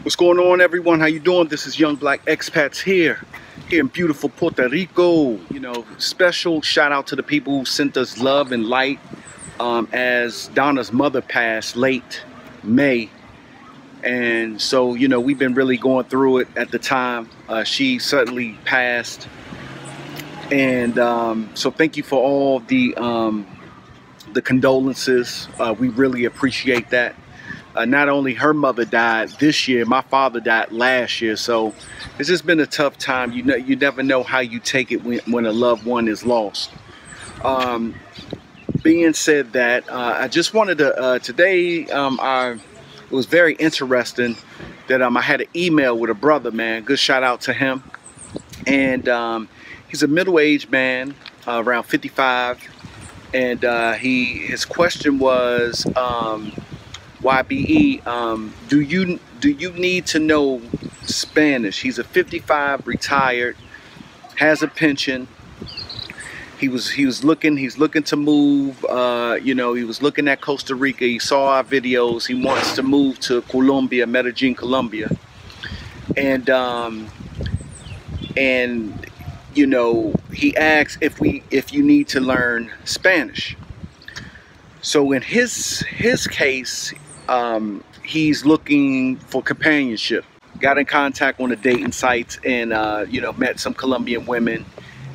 What's going on, everyone? How you doing? This is Young Black Expats here in beautiful Puerto Rico. You know, special shout out to the people who sent us love and light as Donna's mother passed late May. And so, you know, we've been really going through it at the time. She suddenly passed. And so thank you for all the condolences. We really appreciate that. Not only her mother died this year, my father died last year. So it's just been a tough time. You know, you never know how you take it when a loved one is lost. Being said that, I just wanted to, today, it was very interesting that I had an email with a brother, man. Good shout out to him. And he's a middle-aged man, around 55. And his question was, YBE, do you need to know Spanish? He's a 55, retired, has a pension. He's looking to move. You know, he was looking at Costa Rica. He saw our videos. He wants to move to Colombia, Medellin, Colombia. And you know, he asks if you need to learn Spanish. So in his case, he's looking for companionship. Got in contact on the dating sites and you know, met some Colombian women.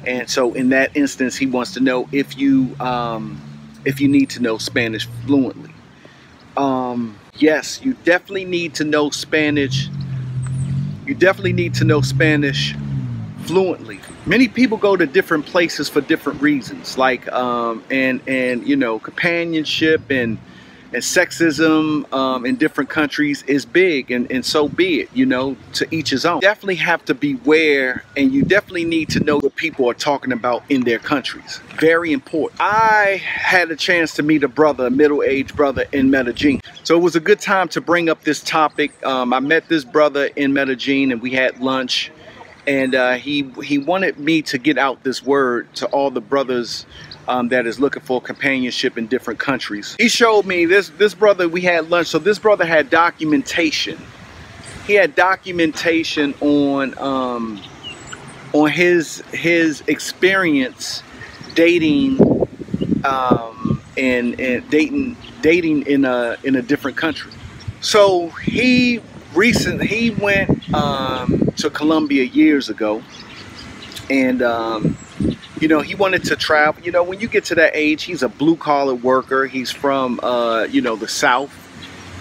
And so in that instance, he wants to know if you need to know Spanish fluently. Yes, you definitely need to know Spanish. You definitely need to know Spanish fluently. Many people go to different places for different reasons, like and you know, companionship and sexism in different countries is big, and so be it, you know, to each his own. Definitely have to beware, and you definitely need to know what people are talking about in their countries. Very important. I had a chance to meet a middle-aged brother in Medellin. So it was a good time to bring up this topic. I met this brother in Medellin and we had lunch, and he wanted me to get out this word to all the brothers that is looking for companionship in different countries. He showed me this brother. We had lunch. So this brother had documentation. He had documentation on his experience dating and dating in a different country. So he went to Colombia years ago, and you know, he wanted to travel. You know, when you get to that age, he's a blue-collar worker. He's from, you know, the South.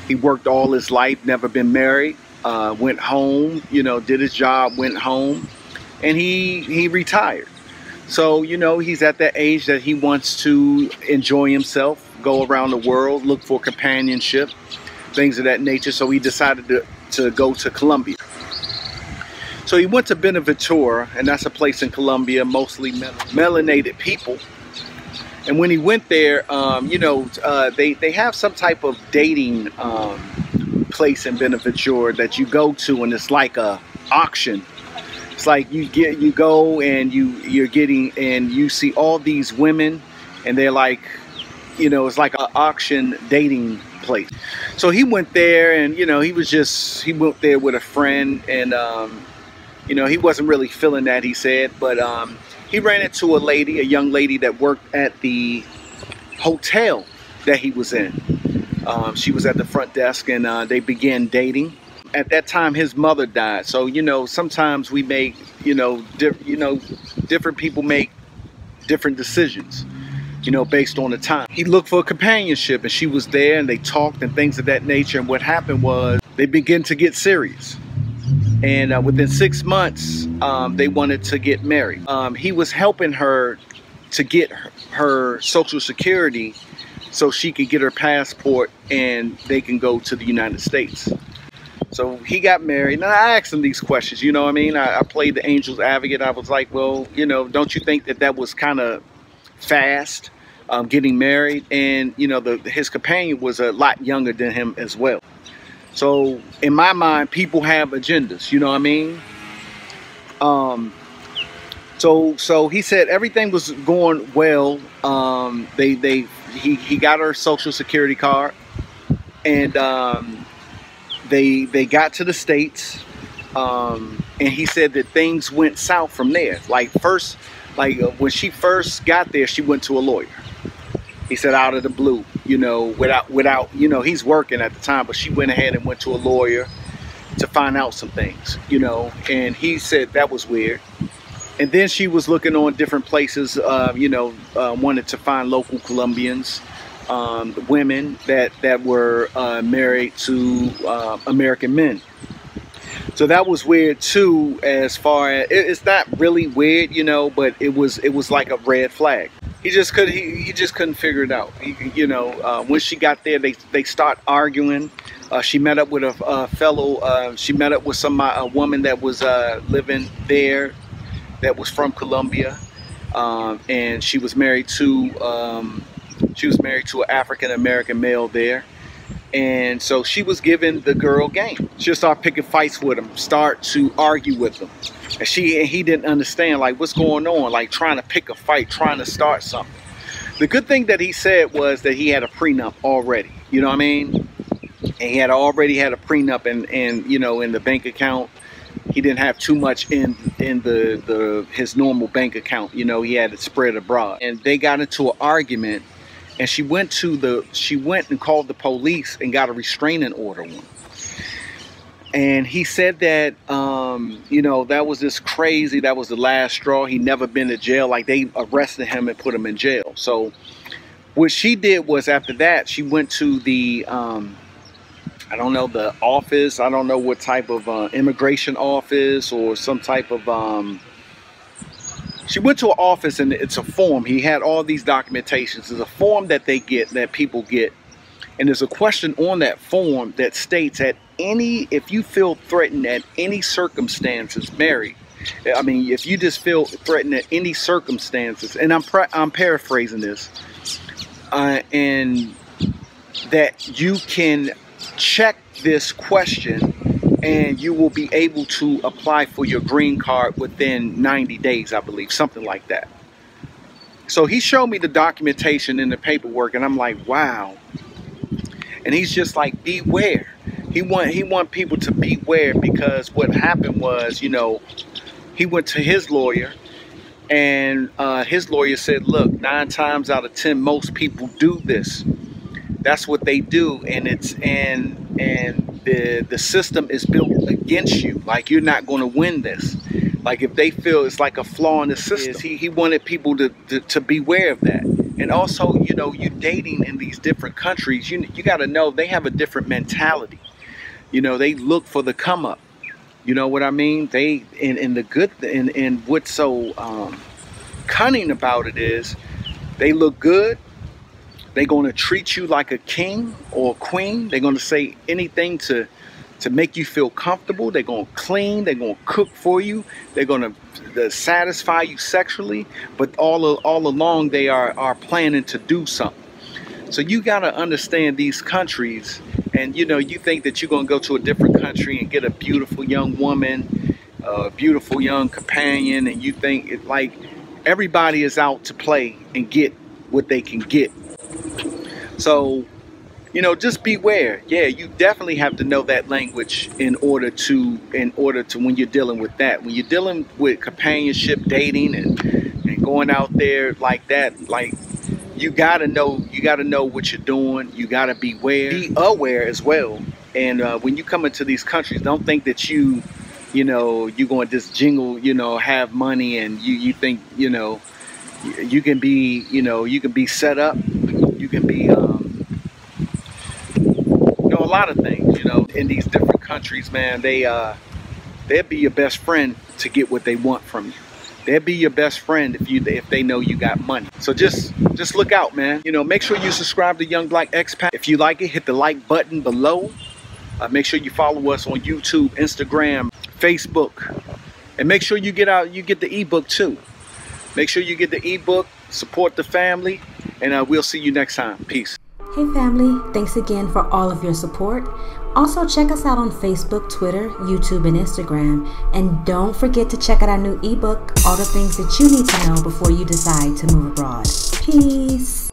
He worked all his life, never been married, went home, you know, did his job, went home, and he retired. So, you know, he's at that age that he wants to enjoy himself, go around the world, look for companionship, things of that nature. So he decided to go to Colombia. So he went to Buenaventura, and that's a place in Colombia, mostly melanated people. And when he went there, you know, they have some type of dating place in Buenaventura that you go to, and it's like a auction. It's like you go and you see all these women, and they're like, you know, it's like an auction dating place. So he went there, and you know, he went there with a friend, and you know, he wasn't really feeling that, he said, but he ran into a young lady that worked at the hotel that he was in. She was at the front desk, and they began dating. At that time, his mother died. So, you know, sometimes we make, different people make different decisions, you know, based on the time. He looked for companionship, and she was there, and they talked and things of that nature. And what happened was they began to get serious. And within 6 months, they wanted to get married. He was helping her to get her Social Security so she could get her passport and they can go to the United States. So he got married. Now I asked him these questions, you know what I mean? I played the angel's advocate. I was like, well, you know, don't you think that was kind of fast, getting married? And, you know, his companion was a lot younger than him as well. So in my mind, people have agendas, you know what I mean? So he said everything was going well. He got her Social Security card, and they got to the States, and he said that things went south from there. Like when she first got there, she went to a lawyer. He said out of the blue, you know, without you know, he's working at the time, but she went ahead and went to a lawyer to find out some things, you know, and he said that was weird. And then she was looking on different places, you know, wanted to find local Colombians, women that were married to American men. So that was weird too, as far as it's not really weird, you know, but it was like a red flag. He just couldn't figure it out. You know, when she got there, they start arguing. She met up with a fellow. She met up with a woman that was living there, that was from Colombia, and she was married to an African American male there. And so she was giving the girl game. She'll start picking fights with him, start to argue with him. And he didn't understand, like, what's going on, like trying to pick a fight, trying to start something. The good thing that he said was that he had a prenup already, you know what I mean? And he already had a prenup, and you know, in the bank account, he didn't have too much in his normal bank account. You know, he had it spread abroad. And they got into an argument. And she went and called the police and got a restraining order on him. And he said that, you know, that was the last straw. He never been to jail. Like, they arrested him and put him in jail. So what she did was, after that, she went to the, I don't know, the office. I don't know what type of immigration office or some type of, she went to an office, and it's a form. He had all these documentations. There's a form that that people get. And there's a question on that form that states that if you feel threatened at any circumstances, married, I mean, if you just feel threatened at any circumstances, and I'm paraphrasing this, and that you can check this question, and you will be able to apply for your green card within 90 days, I believe, something like that. So he showed me the documentation and the paperwork, and I'm like, wow. And he's just like, beware. He want people to beware, because what happened was, you know, he went to his lawyer, and his lawyer said, look, 9 times out of 10, most people do this. That's what they do, and the system is built against you. Like, you're not going to win this. Like, if they feel it's like a flaw in the system, he wanted people to beware of that. And also, you know, you dating in these different countries, you got to know they have a different mentality. You know, they look for the come up. You know what I mean? They and what's so cunning about it is, they look good. They're going to treat you like a king or a queen. They're going to say anything to make you feel comfortable. They're going to clean. They're going to cook for you. They're going to satisfy you sexually. But all along, they are planning to do something. So you got to understand these countries. And, you know, you think that you're going to go to a different country and get a beautiful young woman, a beautiful young companion. And you think it, like, everybody is out to play and get what they can get. So, you know, just beware. Yeah, you definitely have to know that language in order to when you're dealing with that. When you're dealing with companionship, dating, and going out there like that, like, you gotta know what you're doing. You gotta beware, be aware as well. And when you come into these countries, don't think that you know, you're going to just jingle, you know, have money, and you think, you know, you can be, you know, you can be set up. You can be, you know, a lot of things, you know, in these different countries, man. They'll be your best friend to get what they want from you. They'll be your best friend if they know you got money. So just look out, man. You know, make sure you subscribe to Young Black Expat. If you like it, hit the like button below. Make sure you follow us on YouTube, Instagram, Facebook, and make sure you get the ebook too. Make sure you get the ebook. Support the family. And we'll see you next time. Peace. Hey family, thanks again for all of your support. Also check us out on Facebook, Twitter, YouTube, and Instagram. And don't forget to check out our new ebook, All the Things That You Need to Know Before You Decide to Move Abroad. Peace.